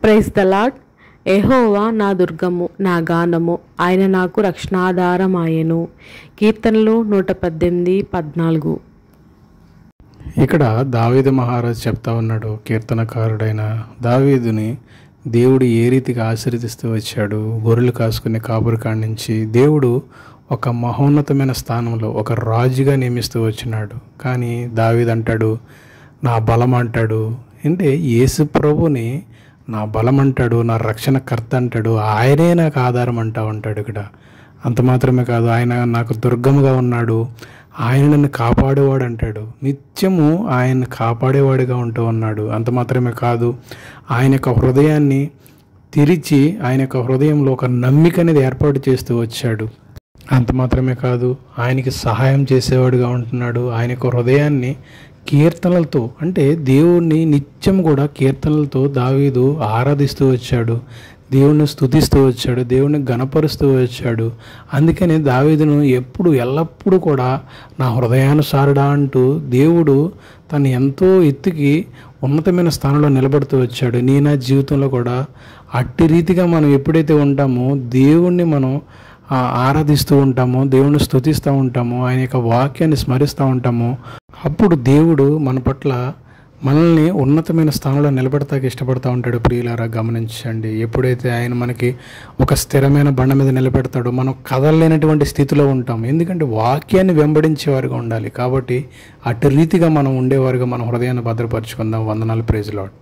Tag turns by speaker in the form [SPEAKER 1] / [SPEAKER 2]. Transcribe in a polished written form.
[SPEAKER 1] Praise the lord. యెహోవా నా దుర్గము, నా గానము, ఆయన నాకు రక్షణాధారమాయెను. కీర్తనలు 118:14.
[SPEAKER 2] ఇక్కడ దావీదు మహారాజు చెప్తా ఉన్నాడు. కీర్తనకారుడైన దావీదుని దేవుడు ఏ రీతిగా ఆశీర్వదిస్తూ వచ్చాడు. గొర్రెలు కాసుకునే కాపురి కాడి నుంచి దేవుడు ఒక మహోన్నతమైన స్థానంలో ఒక రాజుగా నియమిస్తూ వచ్చినాడు. కానీ దావీదు అంటాడు, నా బలం అంటాడు. అంటే యేసు ప్రభుని నా బలం అంటాడు, నా రక్షణకర్త అంటాడు, ఆయనే నాకు ఆధారం అంటా ఉంటాడు. ఇక్కడ అంత మాత్రమే కాదు, ఆయన నాకు దుర్గముగా ఉన్నాడు, ఆయన నన్ను కాపాడేవాడు అంటాడు. నిత్యము ఆయన కాపాడేవాడిగా ఉంటూ ఉన్నాడు. అంత మాత్రమే కాదు, ఆయన యొక్క హృదయాన్ని తెరిచి ఆయన యొక్క హృదయంలో ఒక నమ్మిక అనేది ఏర్పాటు చేస్తూ వచ్చాడు. అంత మాత్రమే కాదు, ఆయనకి సహాయం చేసేవాడుగా ఉంటున్నాడు. ఆయన యొక్క హృదయాన్ని కీర్తనలతో, అంటే దేవుణ్ణి నిత్యం కూడా కీర్తనలతో దావీదు ఆరాధిస్తూ వచ్చాడు, దేవుణ్ణి స్తుతిస్తూ వచ్చాడు, దేవుణ్ణి గణపరుస్తూ వచ్చాడు. అందుకని దావీదును ఎల్లప్పుడూ కూడా నా హృదయానుసారుడా అంటూ దేవుడు తను ఎంతో ఎత్తుకి ఉన్నతమైన స్థానంలో నిలబడుతూ వచ్చాడు. నా జీవితంలో కూడా అట్టి రీతిగా మనం ఎప్పుడైతే ఉంటామో, దేవుణ్ణి మనం ఆరాధిస్తూ ఉంటామో, దేవుణ్ణి స్తుతిస్తూ ఉంటామో, ఆయన యొక్క వాక్యాన్ని స్మరిస్తూ ఉంటామో, అప్పుడు దేవుడు మన పట్ల మనల్ని ఉన్నతమైన స్థానంలో నిలబెడతాకి ఇష్టపడతా ఉంటాడు. ప్రియులారా గమనించండి, ఎప్పుడైతే ఆయన మనకి ఒక స్థిరమైన బండ మీద నిలబెడతాడో మనం కదలలేనటువంటి స్థితిలో ఉంటాం. ఎందుకంటే వాక్యాన్ని వెంబడించేవారుగా ఉండాలి. కాబట్టి అటు రీతిగా మనం ఉండేవారుగా మన హృదయాన్ని భద్రపరుచుకుందాం. వందనాలు. Praise lord.